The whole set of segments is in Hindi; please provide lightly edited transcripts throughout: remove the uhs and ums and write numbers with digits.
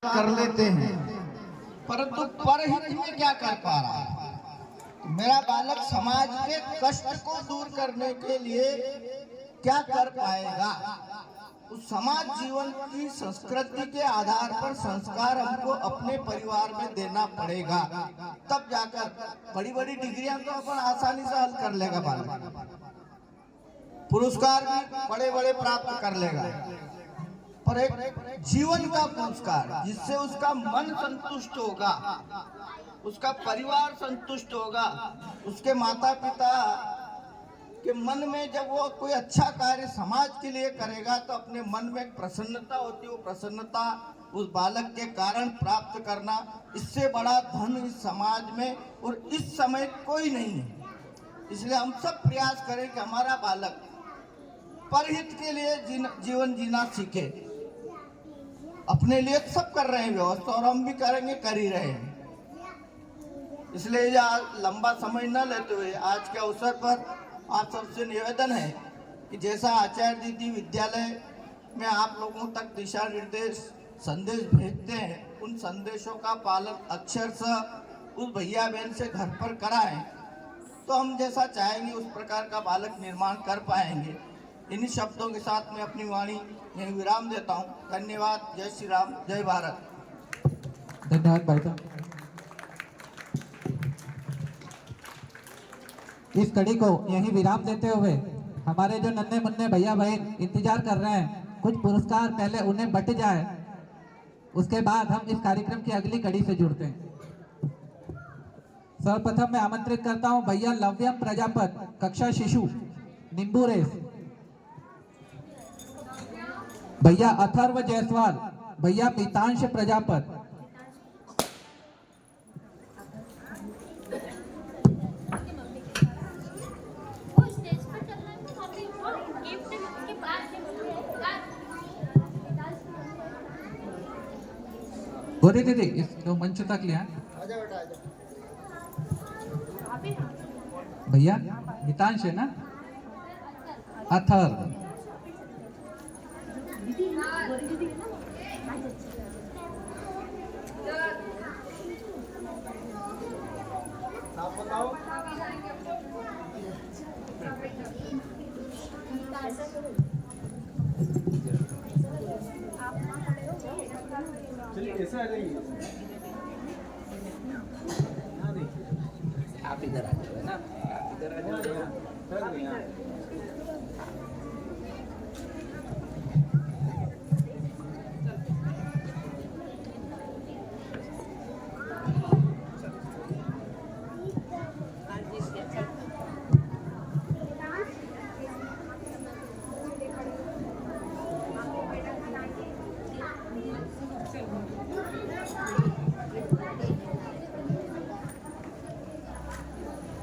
कर लेते हैं, परंतु परहित में क्या कर पा रहा है। तो मेरा बालक समाज के कष्ट को दूर करने के लिए क्या कर पाएगा। उस समाज जीवन की संस्कृति के आधार पर संस्कार हमको अपने परिवार में देना पड़ेगा, तब जाकर बड़ी बड़ी डिग्रियां तो अपन आसानी से हल कर लेगा बालक, पुरस्कार भी बड़े बड़े प्राप्त कर लेगा, पर एक जीवन का पुरस्कार जिससे उसका मन संतुष्ट होगा, उसका परिवार संतुष्ट होगा, उसके माता पिता के मन में जब वो कोई अच्छा कार्य समाज के लिए करेगा तो अपने मन में एक प्रसन्नता होती है। वो प्रसन्नता उस बालक के कारण प्राप्त करना, इससे बड़ा धन इस समाज में और इस समय कोई नहीं है। इसलिए हम सब प्रयास करें कि हमारा बालक परहित के लिए जीवन जीना सीखे। अपने लिए सब कर रहे हैं व्यवस्था, और हम भी करेंगे, कर ही रहे हैं। इसलिए लंबा समय न लेते हुए आज के अवसर पर आप सबसे निवेदन है कि जैसा आचार्य दीदी विद्यालय में आप लोगों तक दिशा निर्देश संदेश भेजते हैं, उन संदेशों का पालन अक्षरशः उस भैया बहन से घर पर कराएं, तो हम जैसा चाहेंगे उस प्रकार का बालक निर्माण कर पाएंगे। इन्हीं शब्दों के साथ मैं अपनी वाणी यहीं विराम देता हूँ। धन्यवाद। जय श्री राम, जय भारत। धन्यवाद भाई साहब। इस कड़ी को यहीं विराम देते हुए हमारे जो नन्हे मुन्ने भैया बहन इंतजार कर रहे हैं, कुछ पुरस्कार पहले उन्हें बट जाए, उसके बाद हम इस कार्यक्रम की अगली कड़ी से जुड़ते हैं। सर्वप्रथम मैं आमंत्रित करता हूं भैया लव्यम प्रजापत, कक्षा शिशु, नींबू रेस, भैया अथर्व जायसवाल, भैया पीतांश प्रजापत, गोरी दीदी इसको मंच तक लिया भैया, पीतांश है ना, अथर्व, कैसा आ जाइए आप इधर आ जाओ ना, आप इधर आ जाओ।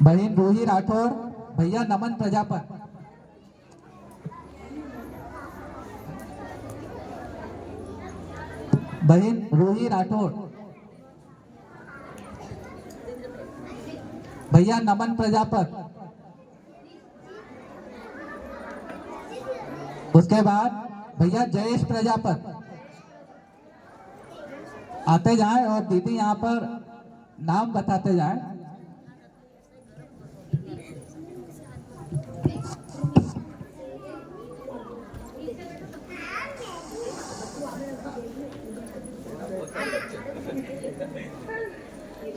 बहन रूही राठौर, भैया नमन प्रजापत, बहन रूही राठौर, भैया नमन प्रजापत, उसके बाद भैया जयेश प्रजापत। आते जाएं और दीदी यहाँ पर नाम बताते जाएं।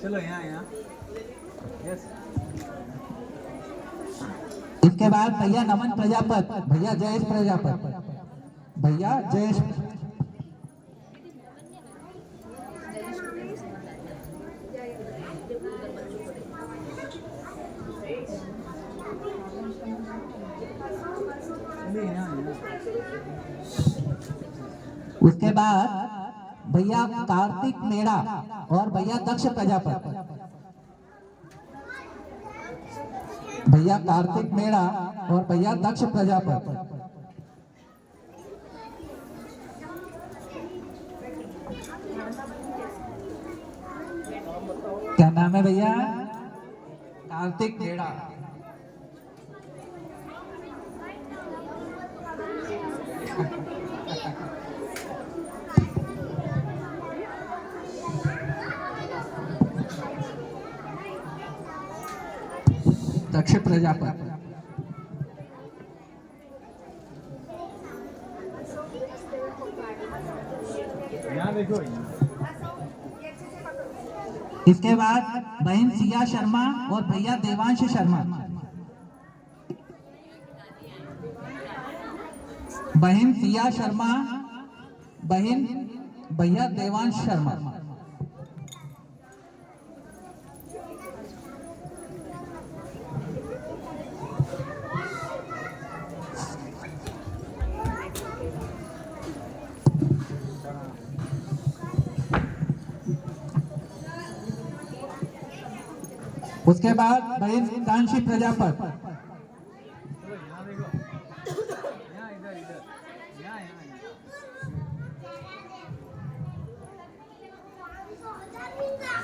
चलो यहाँ यस। इसके बाद भैया नमन प्रजापत, भैया जयेश प्रजापत, भैया जयेश, उसके बाद भैया कार्तिक मेड़ा और भैया दक्ष प्रजापत, भैया कार्तिक मेड़ा और भैया दक्ष प्रजापत। क्या नाम है भैया? कार्तिक मेड़ा। नक्ष प्रजापति। यहाँ देखो। इसके बाद बहन सिया शर्मा और भैया देवांश शर्मा। बहन सिया शर्मा, बहन भैया देवांश शर्मा। उसके बाद बहन कांशी प्रजापति। यहाँ देखो। यहाँ इधर इधर। यहाँ यहाँ।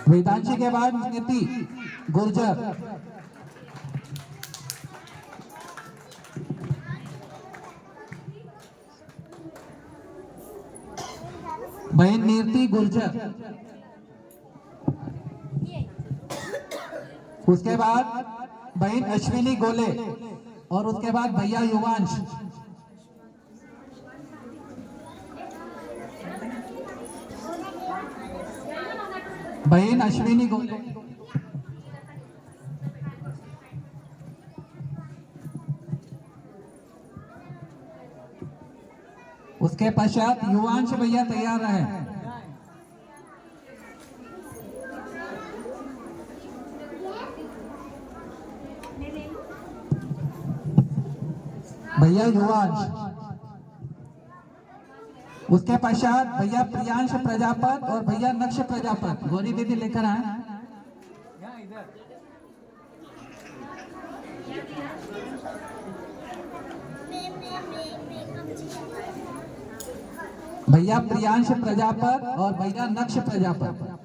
वेदांशी के बाद स्मृति गुर्जर। बहन नीरति गुर्जर। उसके बाद बहन अश्विनी गोले और उसके बाद भैया युवांश। बहन अश्विनी गोले। उसके पश्चात युवांश भैया तैयार रहे। भैया युवांश। उसके पश्चात भैया प्रियांश प्रजापति और भैया नक्ष प्रजापति। गौरी दीदी लेकर आए। यहाँ इधर। भैया प्रियांश प्रजापति और भैया नक्ष प्रजापति।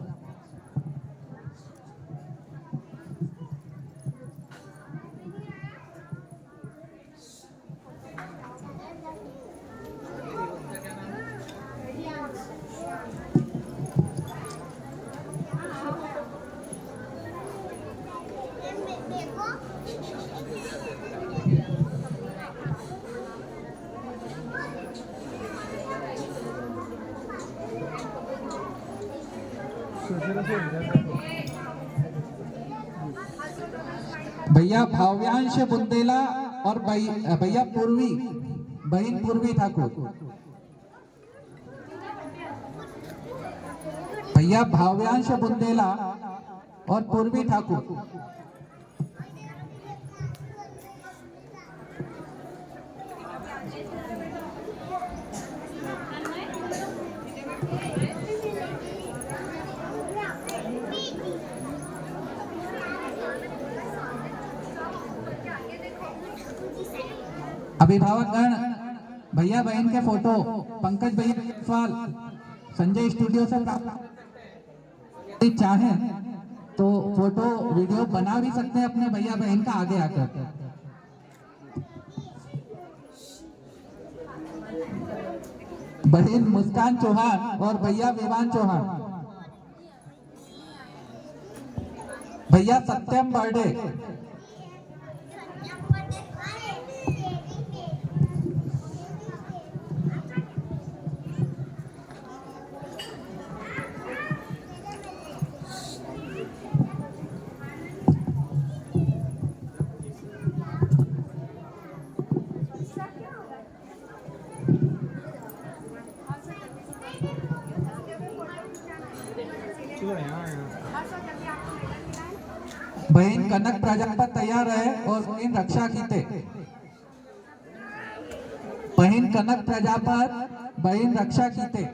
भैया भाव्यांश बुंदेला और भैया पूर्वी, बहन पूर्वी ठाकुर। भैया भाव्यांश बुंदेला और पूर्वी ठाकुर। अभिभावकगण, भैया बहन के फोटो पंकज भैया जायसवाल संजय स्टूडियो से प्राप्त चाहें तो फोटो वीडियो बना भी सकते हैं अपने भैया बहन का आगे आकर। बहन मुस्कान चौहान और भैया विवान चौहान। भैया सत्यम बर्डे। बहन कनक प्रजापति तैयार है और बहन रक्षा कीते। बहन कनक प्रजापति, बहन रक्षा कीते।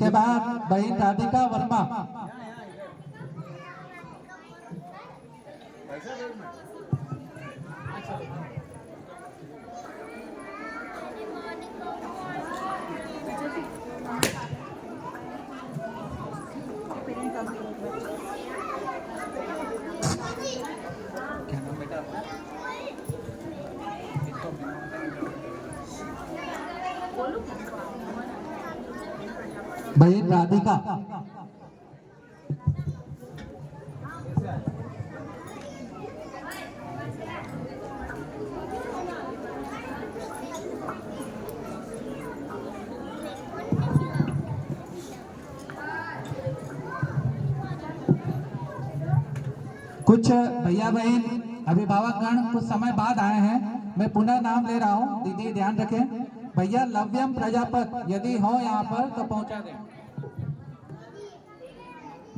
उसके बाद बहन राधिका वर्मा, पैसा दे मैं क्या नाम बेटा आपका? बहन राधिका, कुछ भैया बहन अभिभावकगण कुछ समय बाद आए हैं। मैं पुनः नाम ले रहा हूँ, दीदी ध्यान रखें। भैया लव्यम प्रजापत यदि हो यहाँ पर तो पहुंचा दें।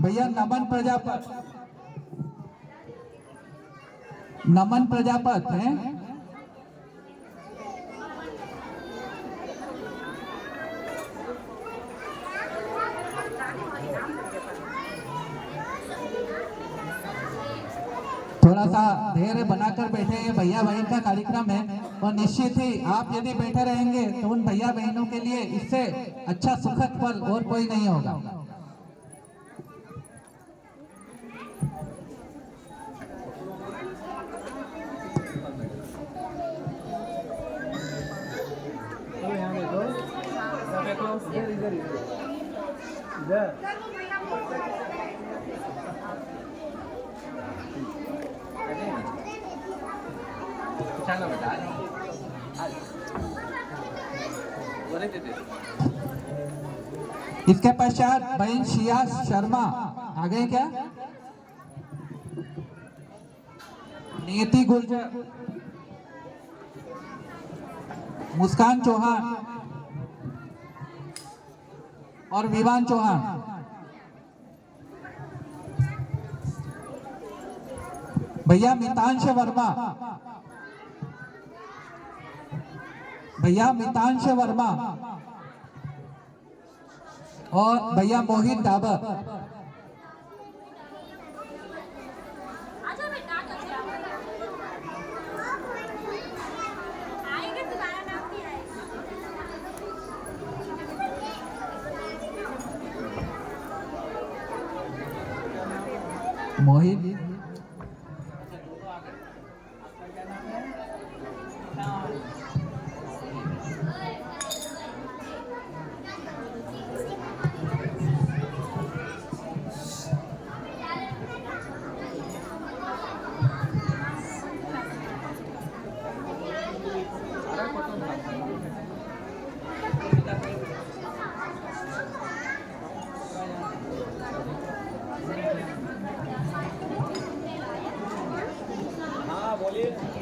भैया नमन प्रजापत, नमन प्रजापत हैं। थोड़ा सा धैर्य बनाकर बैठे, ये भैया बहन का कार्यक्रम है और निश्चित ही आप यदि बैठे रहेंगे तो उन भैया बहनों के लिए इससे अच्छा सुखद फल और कोई नहीं होगा। चलो यहाँ देखो, इधर इधर इधर इधर चलो बेटा बोले थे। इसके पश्चात बहन शिया शर्मा आ गए क्या? नियति गुर्जर, मुस्कान चौहान और विवान चौहान। भैया मितांश वर्मा, भैया मितांश वर्मा और भैया मोहित डाबर। आजा बेटा आएगा तुम्हारा नाम भी आएगा। मोहित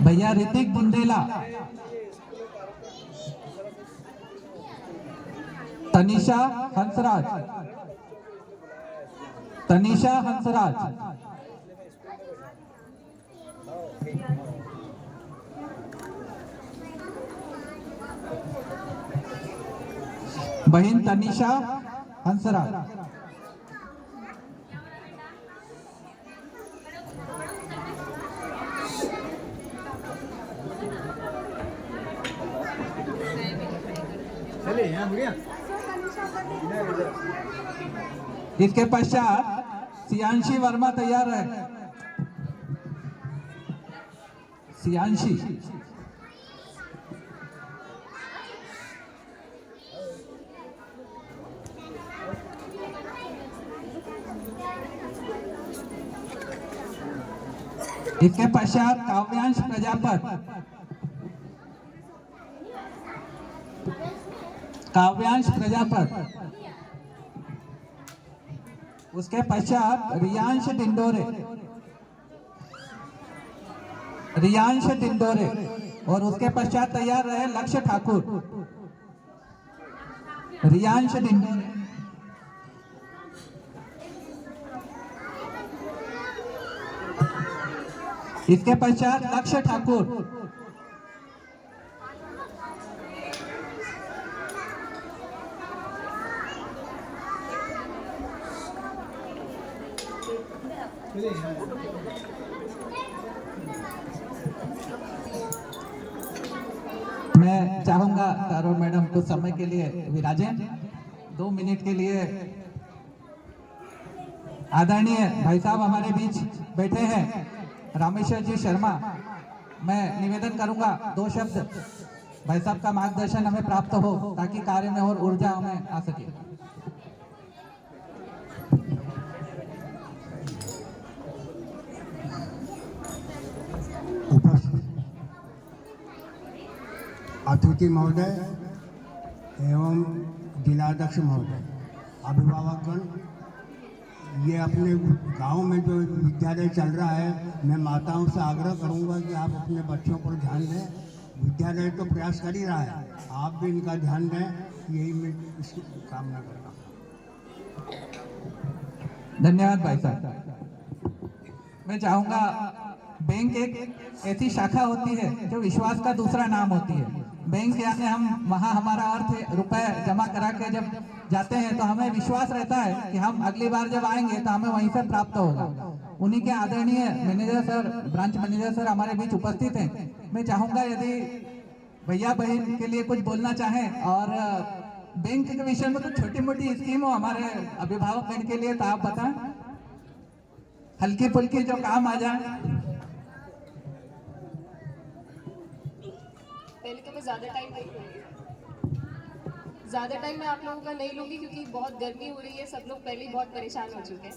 भैया ऋतिक बुंदेला, तनिषा हंसराज, तनिषा हंसराज, बहन तनिषा हंसराज। चलिए यहाँ बढ़िया इधर इधर। इसके पश्चात सियांशी वर्मा तैयार है। सियांशी, इसके पश्चात काव्यांश प्रजापत, काव्यांश प्रजापत। उसके पश्चात रियांश डिंडोरे, रियांश डिंडोरे और उसके पश्चात तैयार रहे लक्ष्य ठाकुर, रियांश डिंडोरे। इसके पश्चात लक्ष्य ठाकुर, मैं चाहूंगा तारो मैडम कुछ समय के लिए विराजें, 2 मिनट के लिए। आदरणीय भाई साहब हमारे बीच बैठे हैं, रामेश्वर जी शर्मा। मैं निवेदन करूंगा 2 शब्द भाई साहब का मार्गदर्शन हमें प्राप्त हो ताकि कार्य में और ऊर्जा हमें आ सके। अतिथि महोदय एवं जिलाध्यक्ष महोदय, अभिभावकगण, ये अपने गांव में जो विद्यालय चल रहा है, मैं माताओं से आग्रह करूंगा कि आप अपने बच्चों पर ध्यान दें। विद्यालय तो प्रयास कर ही रहा है, आप भी इनका ध्यान दें, यही मैं इसकी कामना करता हूँ। धन्यवाद भाई साहब। मैं चाहूंगा, बैंक एक ऐसी शाखा होती है जो विश्वास का दूसरा नाम होती है। बैंक यानी हम वहाँ हमारा अर्थ है रुपए जमा करा के जब जाते हैं तो हमें विश्वास रहता है कि हम अगली बार जब आएंगे तो हमें वहीं से प्राप्त होगा। उन्हीं के आदरणीय manager sir, branch manager sir हमारे बीच उपस्थित हैं। मैं चाहूंगा यदि भैया बहन के लिए कुछ बोलना चाहें और बैंक के विषय में कुछ छोटी मोटी स्कीम हो हमारे अभिभावक गण के लिए तो आप बताएं, हल्की फुल्की जो काम आ जाए। पहले तो मैं ज़्यादा टाइम मैं आप लोगों का नहीं लूँगी क्योंकि बहुत गर्मी हो रही है, सब लोग पहले ही बहुत परेशान हो चुके हैं।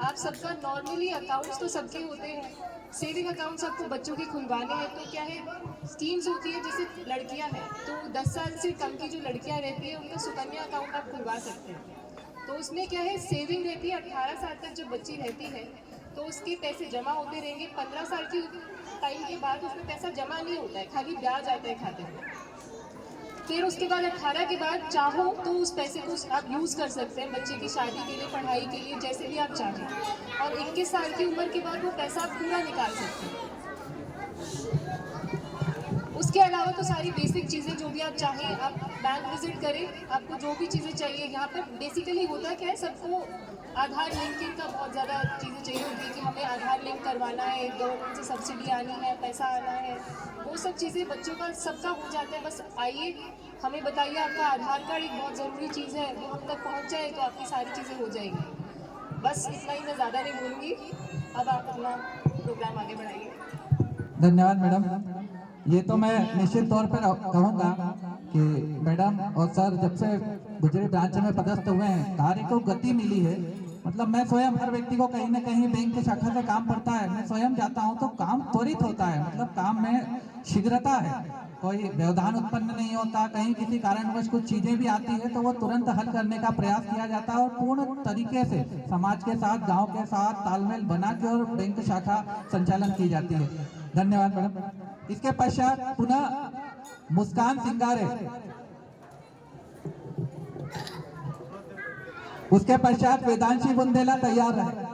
आप सबका नॉर्मली अकाउंट्स तो सबके होते हैं, सेविंग अकाउंट्स आपको बच्चों के खुलवाने हैं तो क्या है, स्कीम्स होती है। जैसे लड़कियां हैं तो 10 साल से कम की जो लड़कियां रहती है उनका सुकन्या अकाउंट आप खुलवा सकते हैं। तो उसमें क्या है, सेविंग रहती है। 18 साल तक जब बच्ची रहती है तो उसके पैसे जमा होते रहेंगे। 15 साल की टाइम के बाद उसमें पैसा जमा नहीं होता है, खाली ब्याज आता है खाते में। फिर उसके बाद 18 के बाद चाहो तो उस पैसे को आप यूज़ कर सकते हैं बच्चे की शादी के लिए, पढ़ाई के लिए, जैसे भी आप चाहें। और 21 साल की उम्र के बाद वो पैसा आप पूरा निकाल सकते हैं। उसके अलावा तो सारी बेसिक चीज़ें जो भी आप चाहें, आप बैंक विजिट करें, आपको जो भी चीज़ें चाहिए। यहाँ पर बेसिकली होता क्या है, सबको आधार लिंकिंग का बहुत ज़्यादा चीज़ें चाहिए होती है कि हमें आधार लिंक करवाना है, गवर्नमेंट से सब्सिडी आनी है, पैसा आना है, वो सब चीज़ें बच्चों का सबका हो जाता है। बस आइए, हमें बताइए, आपका आधार कार्ड एक बहुत ज़रूरी चीज़ है, वो हम तक पहुँच जाए तो आपकी सारी चीज़ें हो जाएंगी। बस इतना ही, मैं ज़्यादा नहीं बोलूँगी। अब आप अपना प्रोग्राम आगे बढ़ाइए। धन्यवाद मैडम। ये तो मैं निश्चित तौर पर कहूँगा कि मैडम और सर जब से गुजरी ब्रांच में पदस्थ हुए हैं, कार्य को गति मिली है। मतलब मैं स्वयं, हर व्यक्ति को कहीं ना कहीं बैंक की शाखा से काम पड़ता है, मैं स्वयं जाता हूँ तो काम त्वरित होता है। मतलब काम में शीघ्रता है, कोई व्यवधान उत्पन्न नहीं होता। कहीं किसी कारणवश कुछ चीजें भी आती है तो वो तुरंत हल करने का प्रयास किया जाता है और पूर्ण तरीके से समाज के साथ, गांव के साथ तालमेल बना के और बैंक शाखा संचालन की जाती है। धन्यवाद मैडम। इसके पश्चात पुनः मुस्कान सिंगारे, उसके पश्चात वेदांशी बुंदेला तैयार रहे।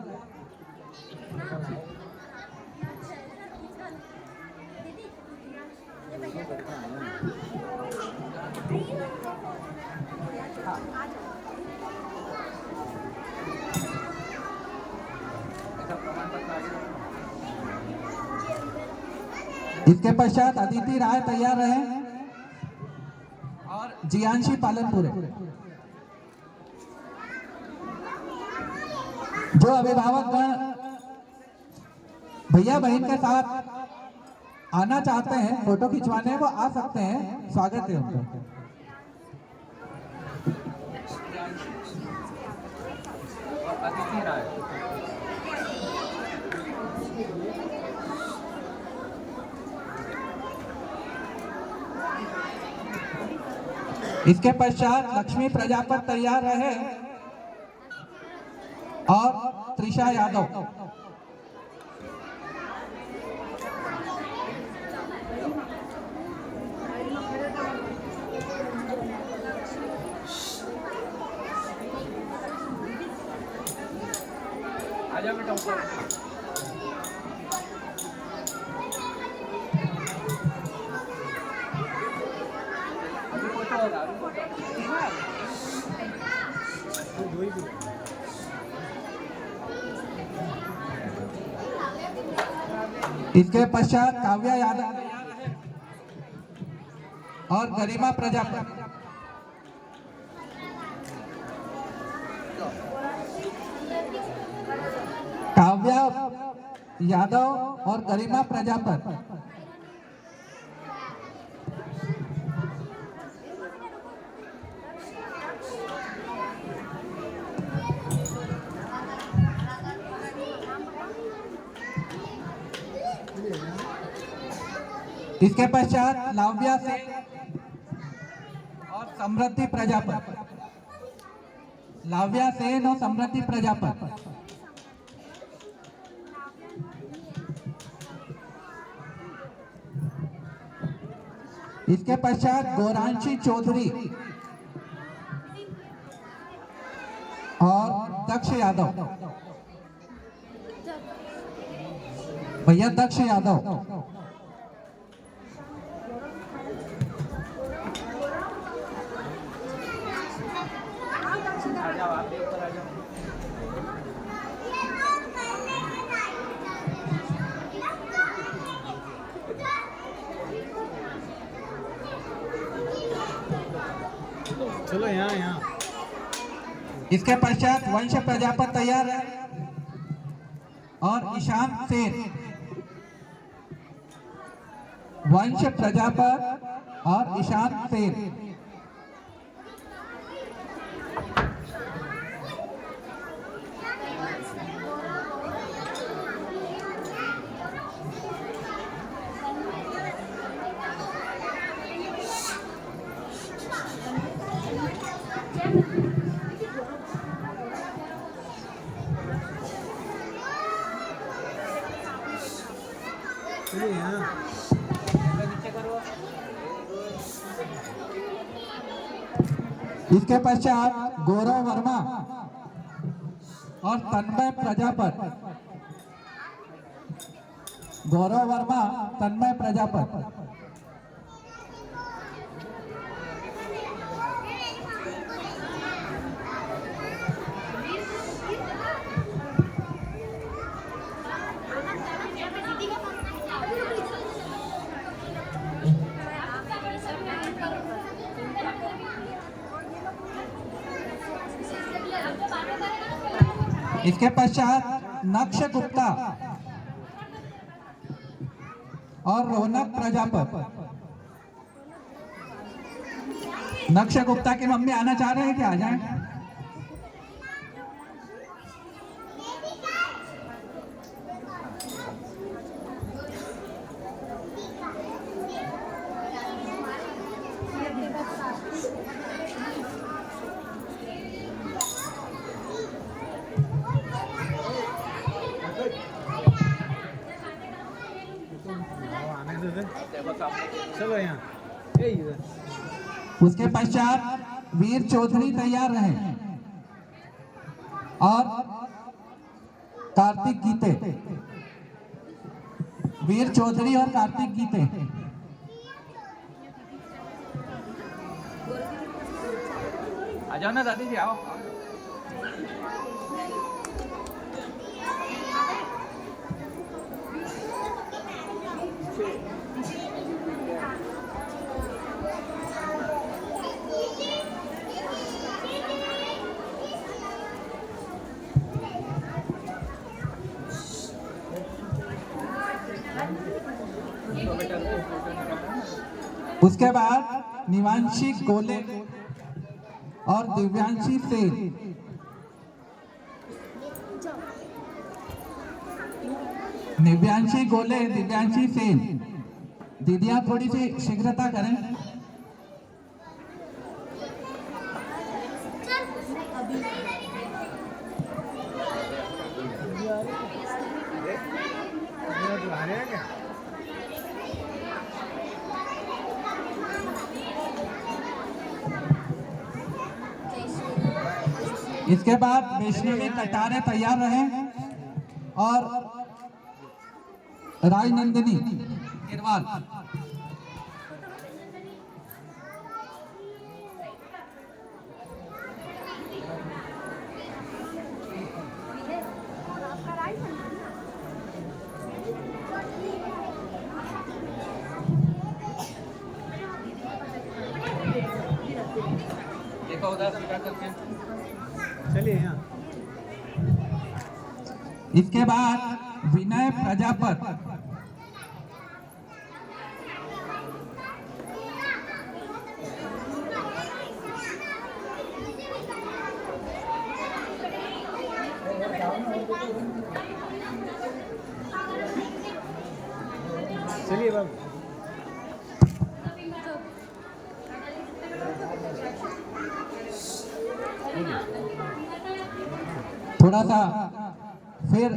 इसके पश्चात अदिति राय तैयार रहे और जियांशी पालनपुरे। जो अभिभावकगण भैया बहन के साथ आना चाहते हैं, फोटो खिंचवाने, वो आ सकते हैं, स्वागत है उनका। अदिति राय, इसके पश्चात लक्ष्मी प्रजापत तैयार रहे और त्रिशा यादव। आजा बेटा ऊपर। अभी फोटो होगा, अभी फोटो। इसके पश्चात काव्या यादव और गरिमा प्रजापति। काव्या यादव और गरिमा प्रजापति। इसके पश्चात लाव्या सेन और समृद्धि प्रजापति। लाव्या सेन और समृद्धि प्रजापति। इसके पश्चात गौरांशी चौधरी और दक्ष यादव। भैया दक्ष यादव। आ जाओ, आप भी ऊपर आ जाओ। चलो यहाँ इसके पश्चात वंश प्रजापति तैयार है और ईशान सेन। वंश प्रजापति और ईशान सेन। इसके पश्चात गौरव वर्मा और तन्मय प्रजापति। गौरव वर्मा, तन्मय प्रजापति। इसके पश्चात नक्ष गुप्ता और रौनक प्रजापति। नक्ष गुप्ता की मम्मी आना चाह रहे हैं क्या? आ जाएं। चलो यहाँ उसके पश्चात वीर चौधरी तैयार रहे और कार्तिक गीते। वीर चौधरी और कार्तिक गीते। आ जाओ ना दादी जी, आओ। उसके बाद निवांशी गोले और दिव्यांशी सेन। निव्यांशी गोले, दिव्यांशी सेन। दीदियां थोड़ी सी शीघ्रता करें। इसके बाद वैष्णवी कटारे तैयार रहे और राजनंदिनी गिरवाल। उधर स्वीकार करके इसके बाद विनय प्रजापत। चलिए बाबू। थोड़ा सा फिर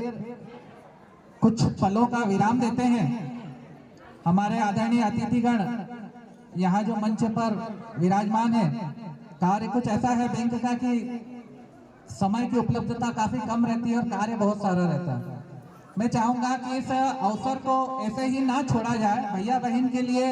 कुछ पलों का विराम देते हैं। हमारे आदरणीय अतिथिगण यहाँ जो मंच पर विराजमान है, कार्य कुछ ऐसा है बैंक का कि समय की उपलब्धता काफी कम रहती है और कार्य बहुत सारा रहता है। मैं चाहूंगा कि इस अवसर को ऐसे ही ना छोड़ा जाए। भैया बहन के लिए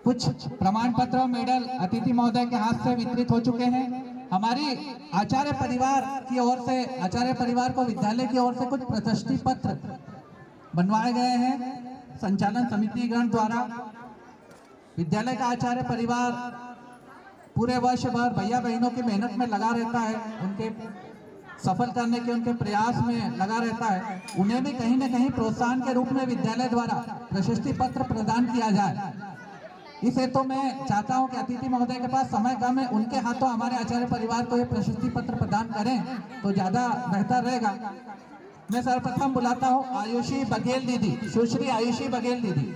कुछ प्रमाण पत्र और मेडल अतिथि महोदय के हाथ से वितरित हो चुके हैं। हमारी आचार्य परिवार की ओर से, आचार्य परिवार को विद्यालय की ओर से कुछ प्रतिष्ठि पत्र बनवाए गए हैं संचालन समिति गण द्वारा। विद्यालय का आचार्य परिवार पूरे वर्ष भर भैया बहनों की मेहनत में लगा रहता है, उनके सफल करने के उनके प्रयास में लगा रहता है। उन्हें भी कहीं न कहीं प्रोत्साहन के रूप में विद्यालय द्वारा प्रशस्ति पत्र प्रदान किया जाए। इस हेतु मैं चाहता हूं कि अतिथि महोदय के पास समय कम है, उनके हाथों हमारे आचार्य परिवार को ये प्रशस्ति पत्र प्रदान करें तो ज्यादा बेहतर रहेगा। मैं सर्वप्रथम बुलाता हूं आयुषी बघेल दीदी, सुश्री आयुषी बघेल दीदी।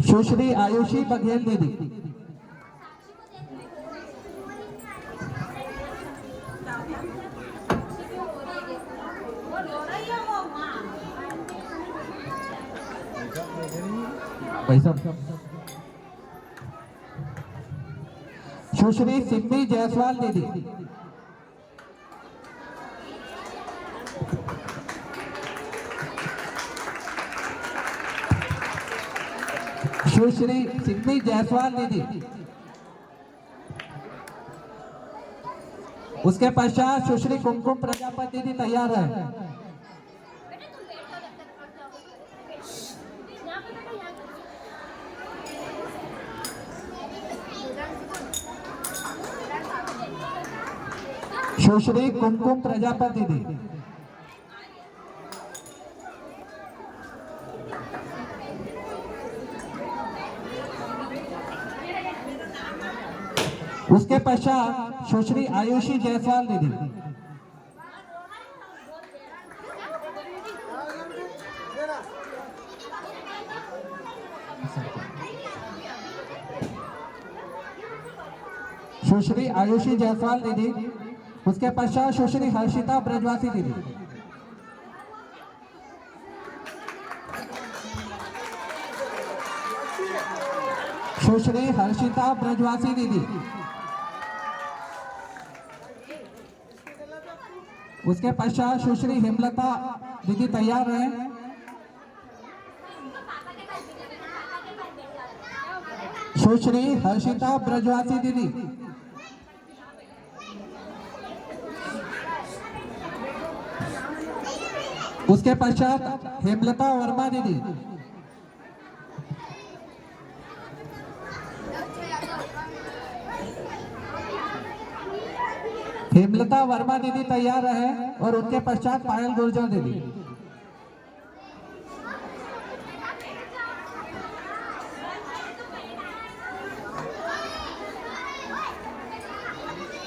सुश्री आयुषी बघेल दीदी। सुश्री सिम्मी जायसवाल दीदी। सुश्री सिम्मी जायसवाल दीदी। उसके पश्चात सुश्री कुमकुम प्रजापति दीदी तैयार है। सुश्री कुमकुम प्रजापति दीदी। उसके पश्चात सुश्री आयुषी जायसवाल दीदी। सुश्री आयुषी जायसवाल दीदी। उसके पश्चात सुश्री हर्षिता ब्रजवासी दीदी। सुश्री हर्षिता ब्रजवासी दीदी। उसके पश्चात सुश्री हेमलता दीदी तैयार है। सुश्री हर्षिता ब्रजवासी दीदी। उसके पश्चात हेमलता वर्मा दीदी। हेमलता वर्मा दीदी तैयार रहे और उनके पश्चात पायल गुर्जर दीदी।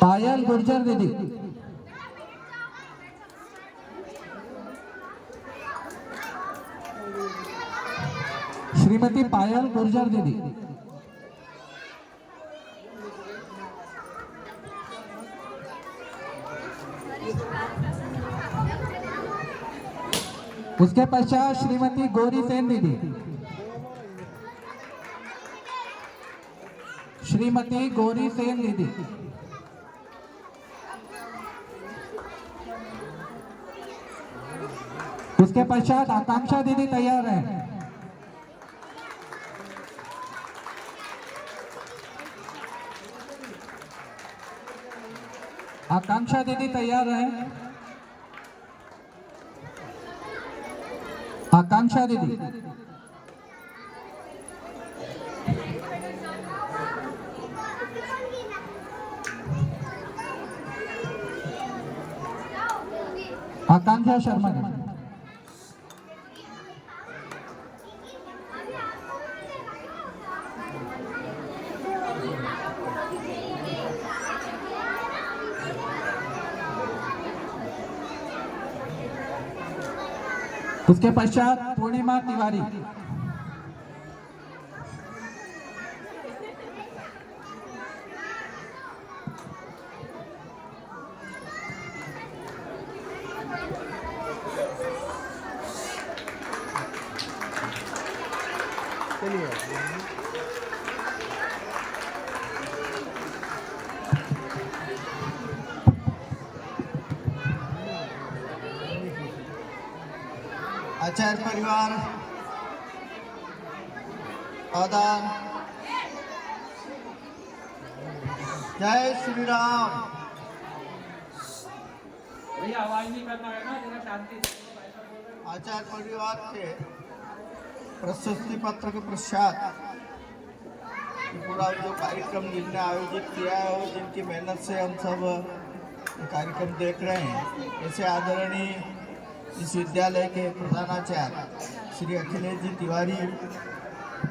पायल गुर्जर दीदी। श्रीमती पायल गुर्जर दीदी। उसके पश्चात श्रीमती गौरी सेन दीदी। श्रीमती गौरी सेन दीदी। उसके पश्चात आकांक्षा दीदी तैयार है। आकांक्षा दीदी तैयार रहे। आकांक्षा दीदी। आकांक्षा शर्मा जी। उसके पश्चात पूर्णिमा तिवारी। आचार्य परिवार, आदान, जय श्री राम। भैया आवाज नहीं करना है ना, जरा शांति से। आचार्य परिवार के प्रशस्ति पत्र के पश्चात पूरा जो कार्यक्रम जिनने आयोजित किया है और जिनकी मेहनत से हम सब कार्यक्रम देख रहे हैं, ऐसे आदरणीय इस विद्यालय के प्रधानाचार्य श्री अखिलेश जी तिवारी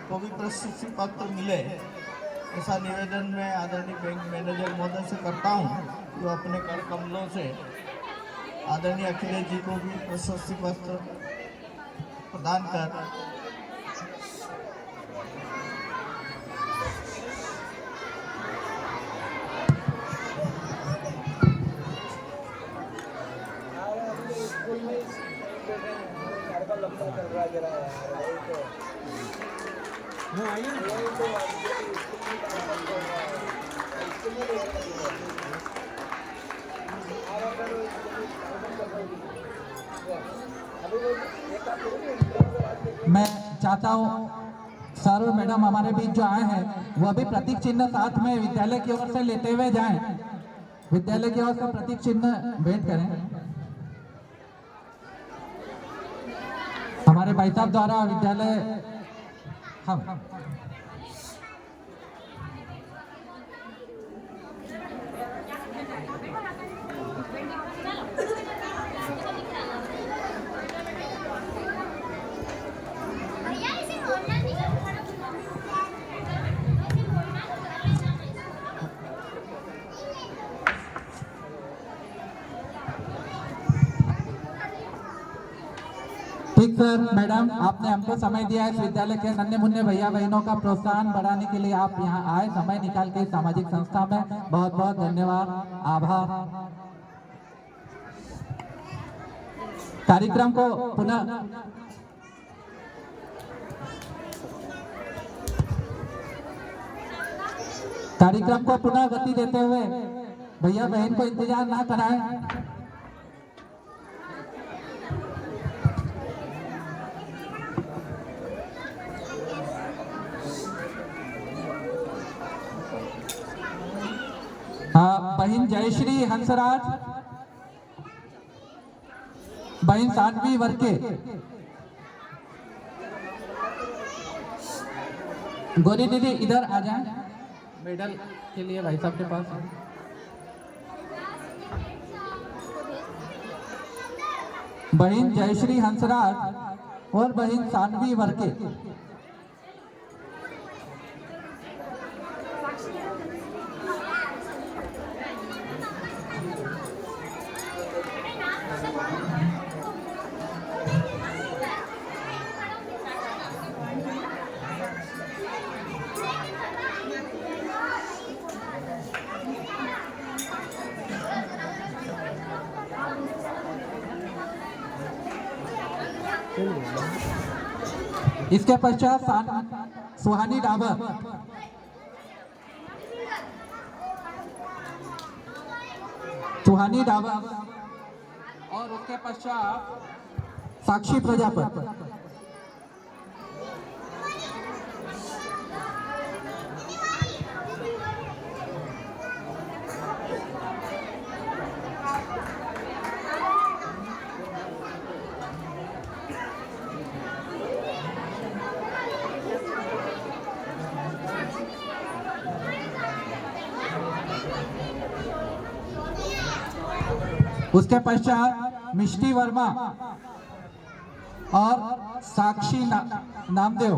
को भी प्रशस्ति पत्र मिले, ऐसा निवेदन मैं आदरणीय बैंक मैनेजर महोदय से करता हूं, जो अपने कर कमलों से आदरणीय अखिलेश जी को भी प्रशस्ति पत्र प्रदान कर मैं चाहता हूँ सर और मैडम हमारे बीच जो आए हैं वह भी प्रतीक चिन्ह साथ में विद्यालय की ओर से लेते हुए जाएं। विद्यालय की ओर से प्रतीक चिन्ह भेंट करें। हमारे भाई साहब द्वारा विद्यालय हम ठीक सर मैडम, आपने हमको समय दिया है। इस विद्यालय के नन्हे मुन्ने भैया बहनों का प्रोत्साहन बढ़ाने के लिए आप यहाँ आए, समय निकाल के सामाजिक संस्था में बहुत बहुत धन्यवाद, आभार। कार्यक्रम को पुनः गति देते हुए भैया बहन को इंतजार ना कराएं। बहन जयश्री हंसराज, बहन साध्वी वर्के, गौरी दीदी इधर आ जाएं मेडल के लिए भाई साहब के पास। बहन जयश्री हंसराज और बहन साध्वी वर्के। इसके पश्चात सुहानी डाबर, और उसके पश्चात साक्षी प्रजापति। उसके पश्चात मिष्टी वर्मा और साक्षी नामदेव।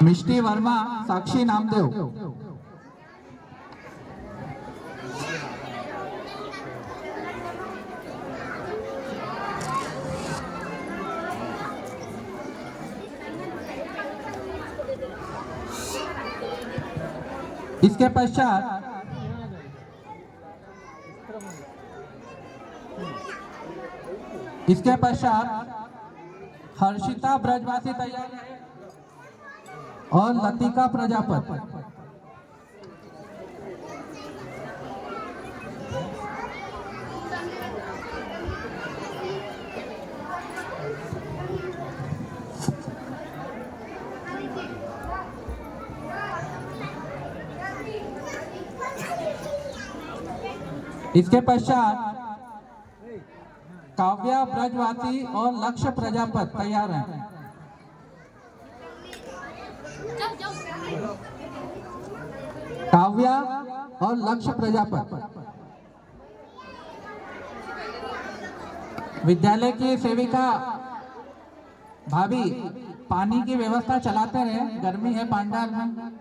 मिष्टी वर्मा, साक्षी नामदेव। इसके पश्चात हर्षिता ब्रजवासी तैयार है और लतिका प्रजापति। इसके पश्चात काव्या ब्रजवासी और लक्ष्य प्रजापति तैयार हैं। काव्या और लक्ष्य प्रजापति विद्यालय की सेविका भाभी पानी की व्यवस्था चलाते रहे, गर्मी है पांडाल में।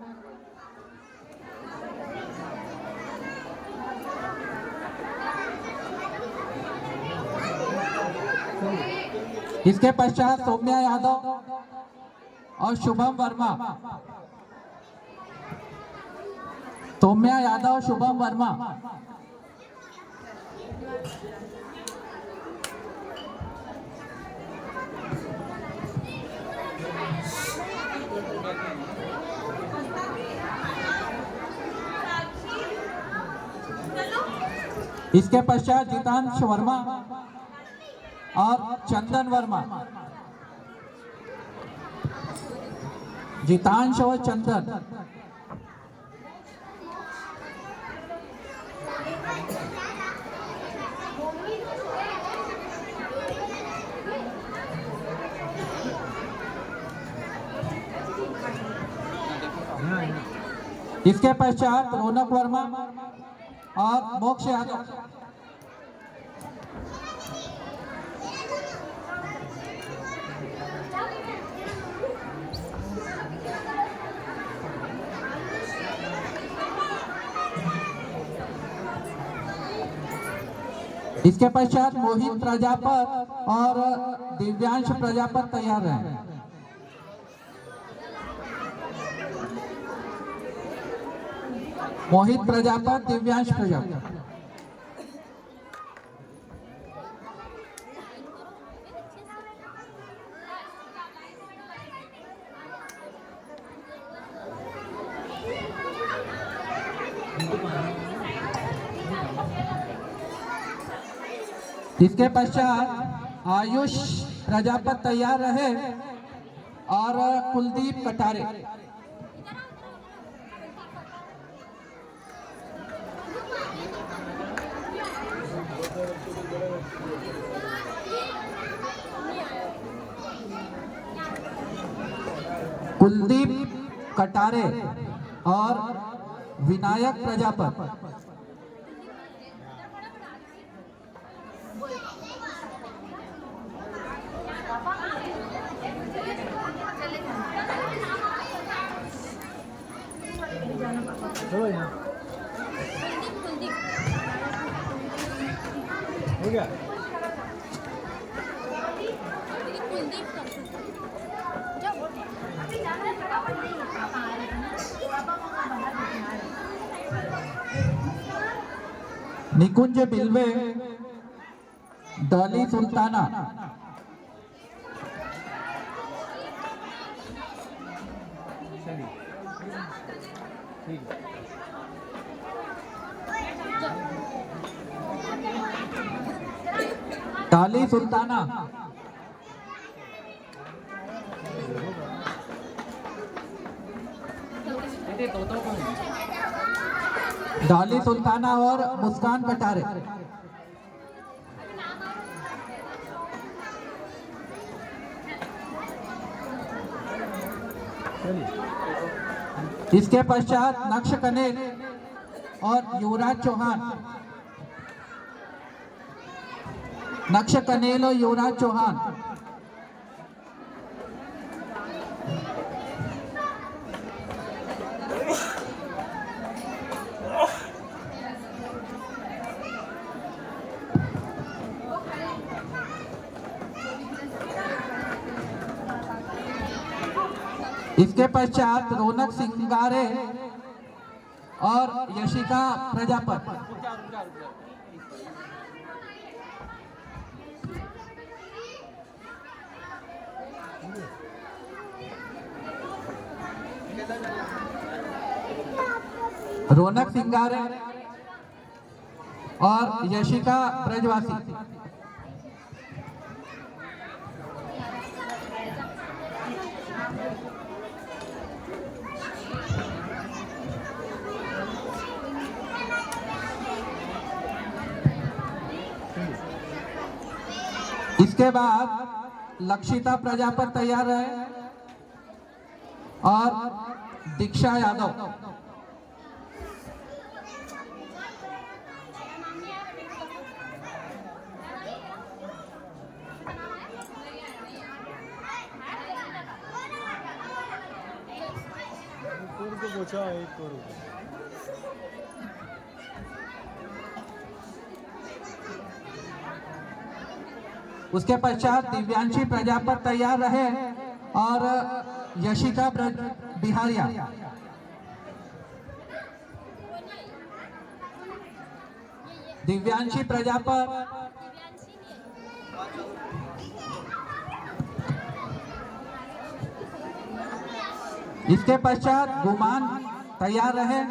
इसके पश्चात सौम्या यादव और शुभम वर्मा। सौम्या यादव, शुभम वर्मा। इसके पश्चात जितांश वर्मा और चंदन वर्मा। जितांश और चंदन। इसके पश्चात रौनक वर्मा और मोक्ष यादव। इसके पश्चात मोहित प्रजापत और दिव्यांश प्रजापत तैयार हैं। मोहित प्रजापत, दिव्यांश प्रजापत। इसके पश्चात आयुष प्रजापत तैयार रहे और कुलदीप कटारे। कुलदीप कटारे और विनायक प्रजापत। चलो यहाँ हो गया। निकुंज बिल्वे, डॉली सुल्ताना। ठीक है। डॉली सुल्ताना। डॉली सुल्ताना और मुस्कान कटारे। इसके पश्चात नक्श कनेल और युवराज चौहान। नक्श कनेल और युवराज चौहान। इसके पश्चात रौनक सिंगारे और यशिका प्रजापति। रौनक सिंगारे और यशिका ब्रजवासी। इसके बाद लक्षिता प्रजापति तैयार है और दीक्षा यादव। पूछा एक करो। उसके पश्चात दिव्यांशी प्रजापति तैयार रहे और यशिका बिहारिया। दिव्यांशी प्रजापति, इसके पश्चात गुमान तैयार रहे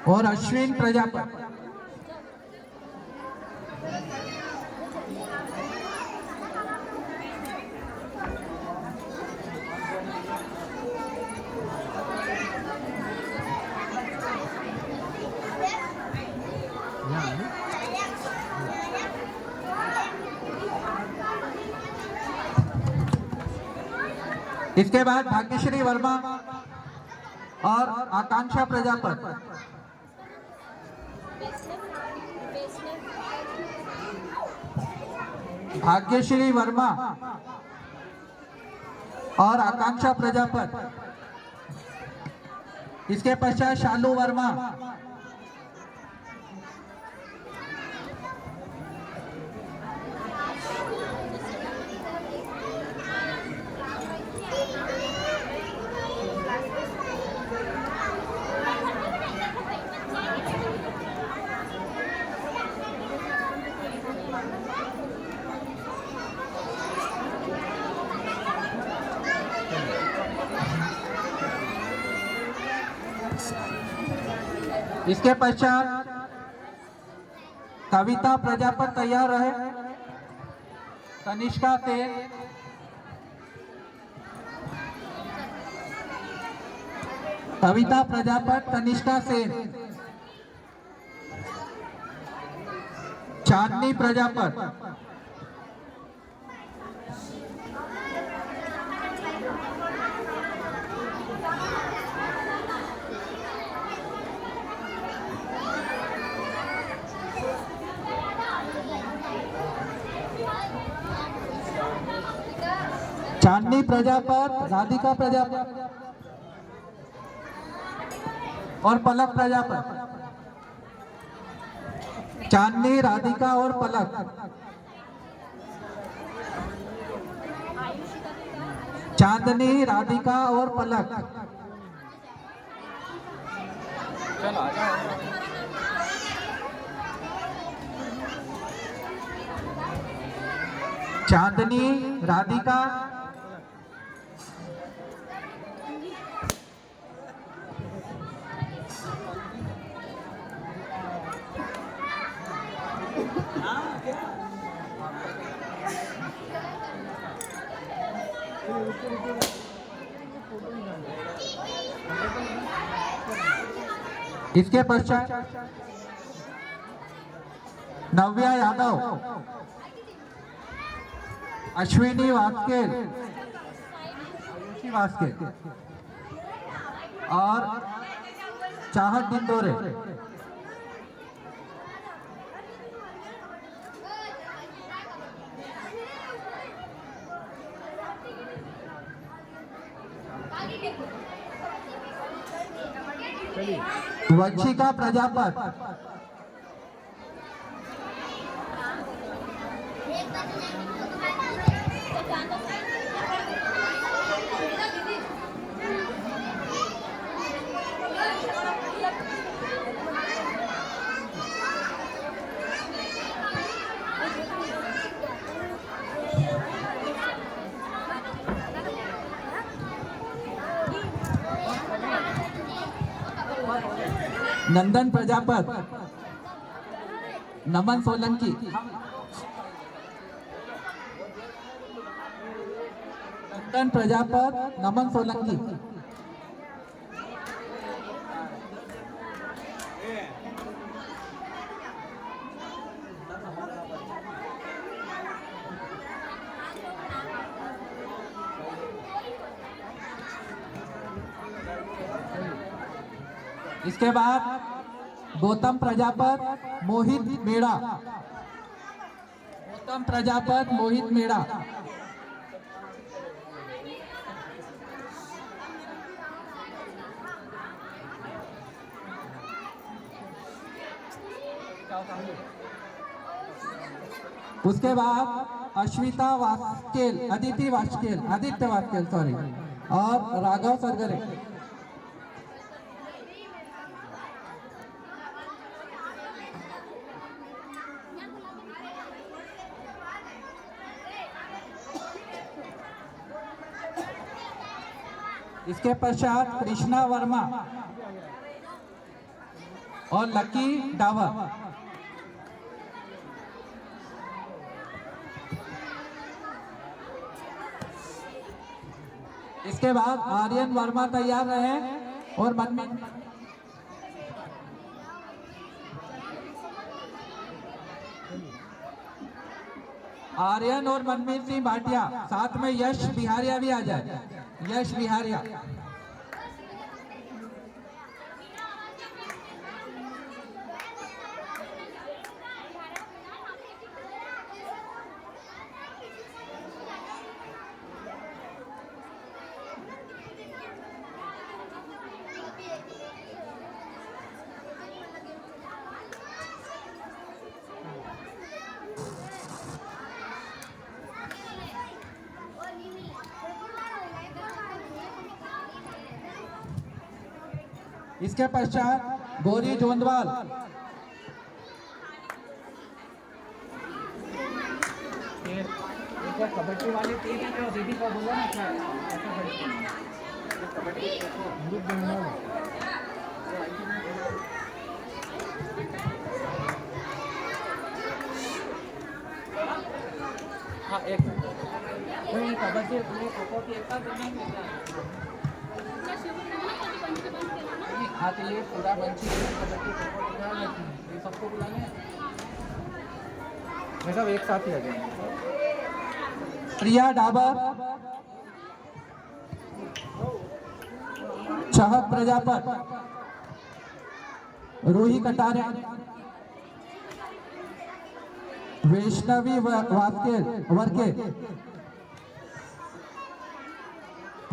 और अश्विन प्रजापति। इसके बाद भाग्यश्री वर्मा और आकांक्षा प्रजापति। भाग्यश्री वर्मा और आकांक्षा प्रजापति। इसके पश्चात शालू वर्मा। इसके पश्चात कविता प्रजापति तैयार रहे। तनिष्का सेन, कविता प्रजापति, तनिष्का सेन, चांदनी प्रजापति, चांदनी प्रजापति, राधिका प्रजापति और पलक प्रजापति। चांदनी, राधिका और पलक। चांदनी, राधिका और पलक। चांदनी, राधिका, इसके पश्चात नव्या यादव, अश्विनी वास्के, और चाहत डिंडोरे। वंशिका प्रजापत, नंदन प्रजापत, नमन सोलंकी, नंदन प्रजापत, नमन सोलंकी। इसके बाद गौतम प्रजापत, मोहित मेड़ा, गौतम प्रजापत, मोहित मेड़ा। उसके बाद अश्विता वास्केल, आदित्य वास्केल सॉरी, और राघव सरगरे। इसके पश्चात कृष्णा वर्मा और लकी डावर। इसके बाद आर्यन वर्मा तैयार रहे और मनमीत आर्यन और मनमीत सिंह भाटिया, साथ में यश बिहारिया भी आ जाए। यश बिहारिया। इसके पश्चात गौरी जोंदवाल, कबड्डी वाली टीम है जो दीदी को बोला ना क्या कबड्डी हाँ एक कबड्डी खो खो की एक हाँ तो ये पूरा बंची कबड्डी ये सबको बुलाने ये सब एक साथ ही आ जाएंगे। प्रिया डाबर, चाहत प्रजापत, रूही कटारे, वैष्णवी वर्के,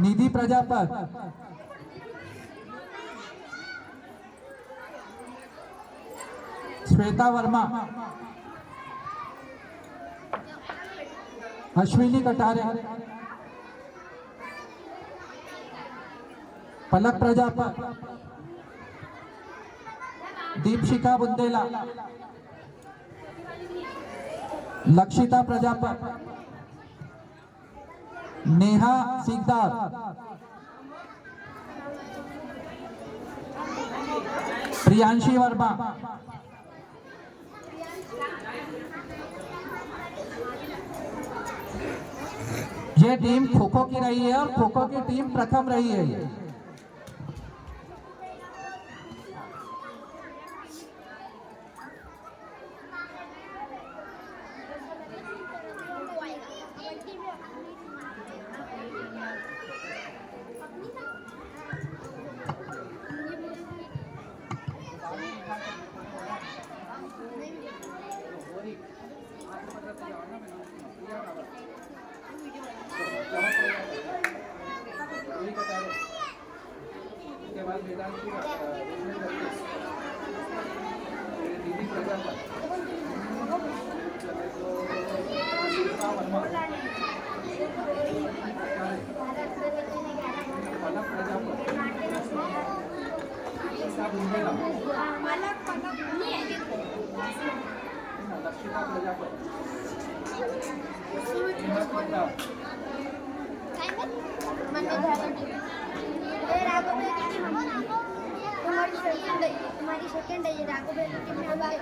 निधि प्रजापत, श्वेता वर्मा, अश्विनी कटारे, पलक प्रजापत, दीपशिखा बुंदेला, लक्षिता प्रजापत, नेहा सिकदार, प्रियांशी वर्मा, ये टीम खो खो की रही है और खो खो की टीम प्रथम रही है। ये बुंदेला लक्षिता प्रजापत नेहा कुंदा तुम्हारी सेकंड है ये राघव भाई की टीम में भाई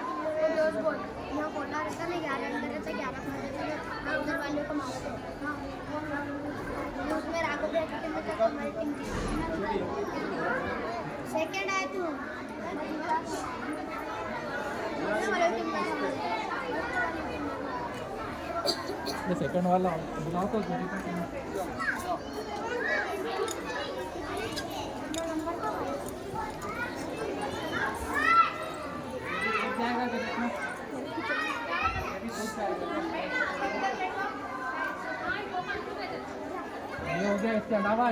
जोश बोल यहाँ कोटा रहता ना 11 अंदर रहता 11 मार देते हैं उधर वालों को मारते हैं हाँ उसमें राघव भाई की टीम में तो हमारी टीम सेकंड आए तू हमारी टीम ये सेकंड वाला बुलाओ तो ये हो गया इसके अलावा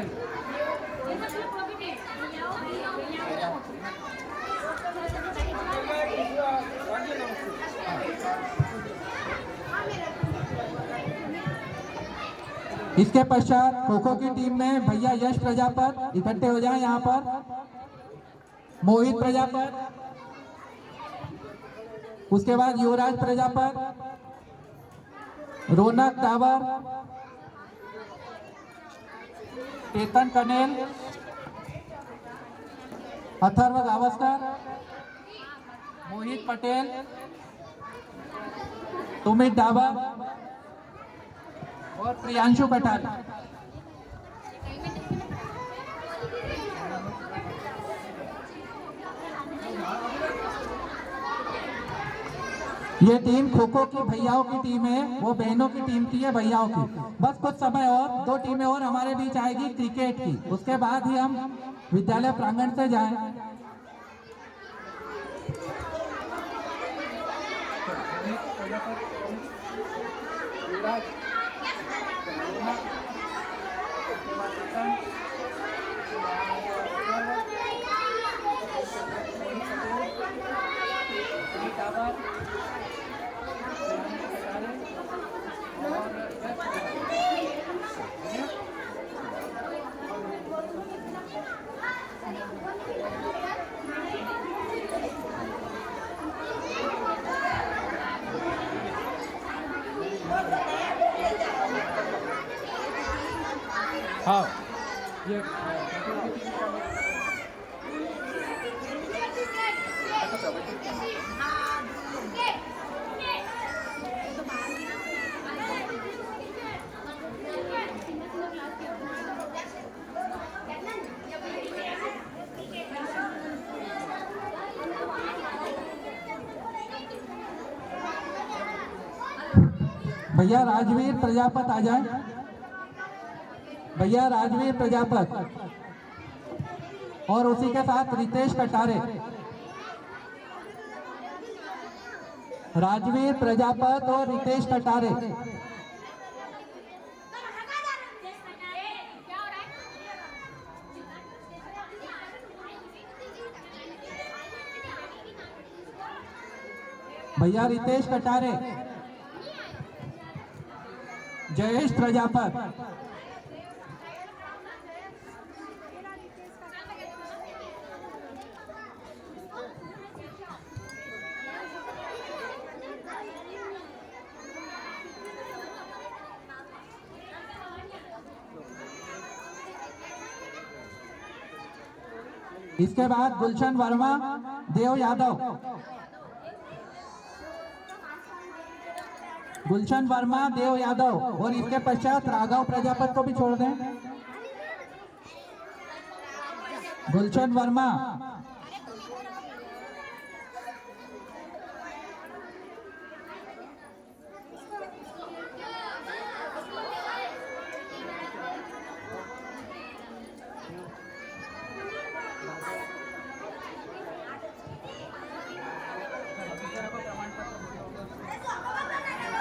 इसके पश्चात खो खो की टीम में भैया यश प्रजापत इकट्ठे हो जाएं यहाँ पर, मोहित प्रजापत, उसके बाद युवराज प्रजापत, रौनक डावर, केतन कनेल, अथर्व गावस्कर, मोहित पटेल, तुमित डावर और प्रियांशु कटारी। ये टीम खो खो की भैयाओं की टीम है, वो बहनों की टीम थी, है भैयाओं की। बस कुछ समय और 2 टीमें और हमारे बीच आएगी क्रिकेट की, उसके बाद ही हम विद्यालय प्रांगण से जाएं। हाँ ये भैया राजवीर प्रजापत आ जाए, भैया राजवीर प्रजापत और उसी के साथ रितेश कटारे। राजवीर प्रजापत और रितेश कटारे। भैया रितेश कटारे, जयेश प्रजापत, इसके बाद गुलशन वर्मा, देव यादव, गुलशन वर्मा, देव यादव और इसके पश्चात राघव प्रजापत को भी छोड़ दें। गुलशन वर्मा,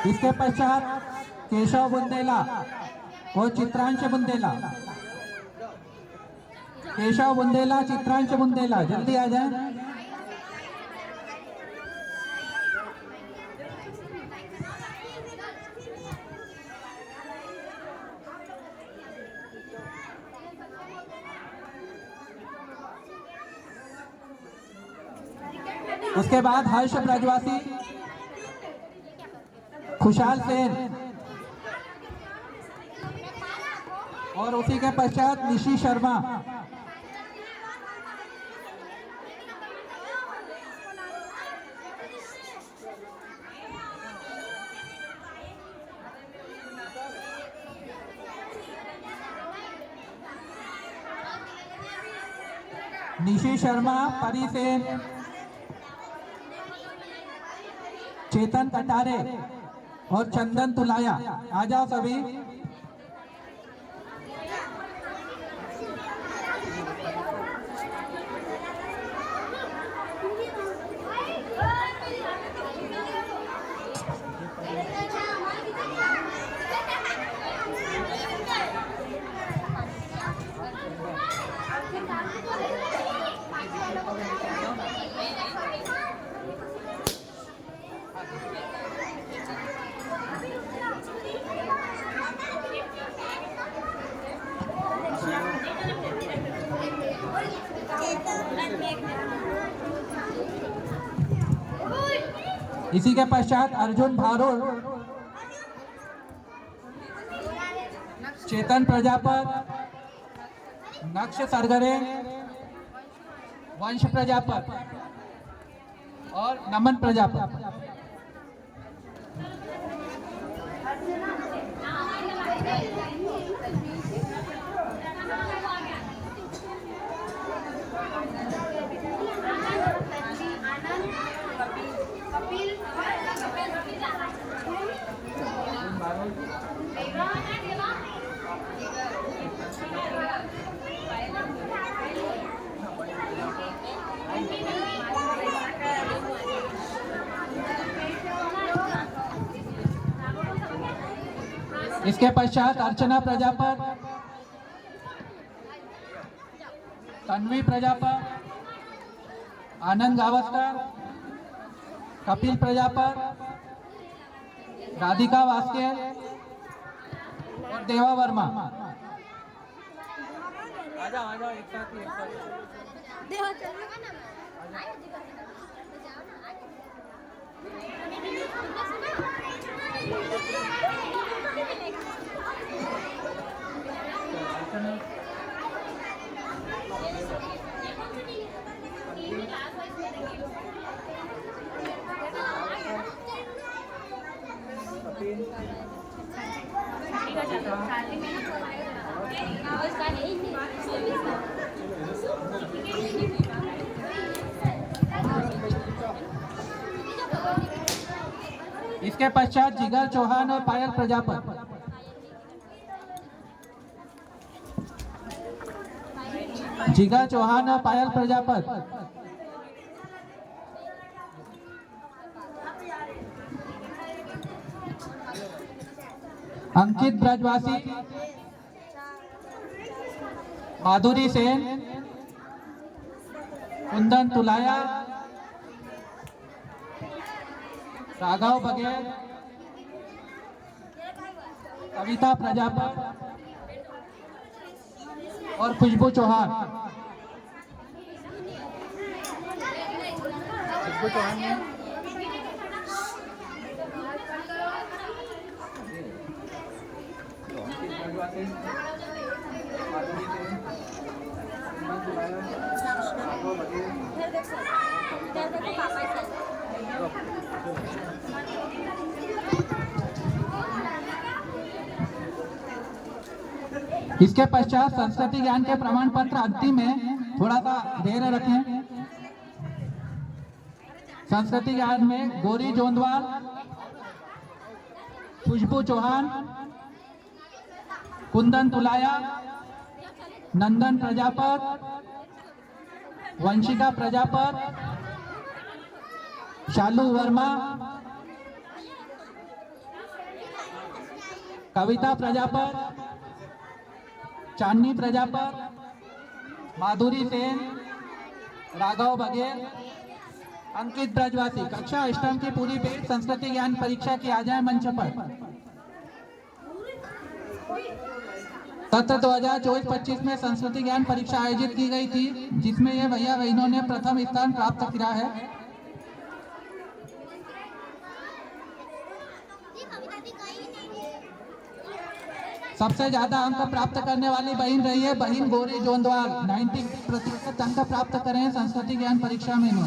इसके पश्चात केशव बुंदेला और चित्रांश बुंदेला। केशव बुंदेला, चित्रांश बुंदेला, जल्दी आ जाएं। उसके बाद हर्ष ब्रजवासी, खुशहाल सेन और उसी के पश्चात निशी शर्मा। निशी शर्मा, परी सेन, चेतन कटारे और चंदन तुलाया। आ जाओ सभी। इसी के पश्चात अर्जुन भारुड़, चेतन प्रजापत, नक्ष सरगरे, वंश प्रजापत और नमन प्रजापत। इसके पश्चात अर्चना प्रजापत, तन्वी प्रजापत, आनंद गावस्कर, कपिल प्रजापत, राधिका वास्के और देवा वर्मा। आ जाओ एक साथ ही, देवा चलेगा ना मैं जाओ ना इसके पश्चात जिगर चौहान और पायल प्रजापत। जिगर चौहान और पायल प्रजापत। अंकित ब्रजवासी, माधुरी सेन, कुंदन तुलाया, राघव बघेल, कविता प्रजापत और खुशबू चौहान। इसके पश्चात संस्कृति ज्ञान के प्रमाण पत्र अंतिम में थोड़ा सा धैर्य रखें। संस्कृति ज्ञान में गौरी जोंदवाल, खुशबू चौहान, कुंदन तुलाया, नंदन प्रजापत, वंशिका प्रजापत, शालू वर्मा, कविता प्रजापत, चांदनी प्रजापत, माधुरी सेन, राघव बघेल, अंकित ब्रजवासी। कक्षा अष्टम की पूरी पेड संस्कृति ज्ञान परीक्षा की आ जाए मंच पर। सत्र 2024-25 में संस्कृति ज्ञान परीक्षा आयोजित की गई थी, जिसमें ये भैया बहनों ने प्रथम स्थान प्राप्त किया है। सबसे ज्यादा अंक प्राप्त करने वाली बहन रही है बहन गौरी जोंदवाल। 90% अंक प्राप्त करें संस्कृति ज्ञान परीक्षा में इन्होंने।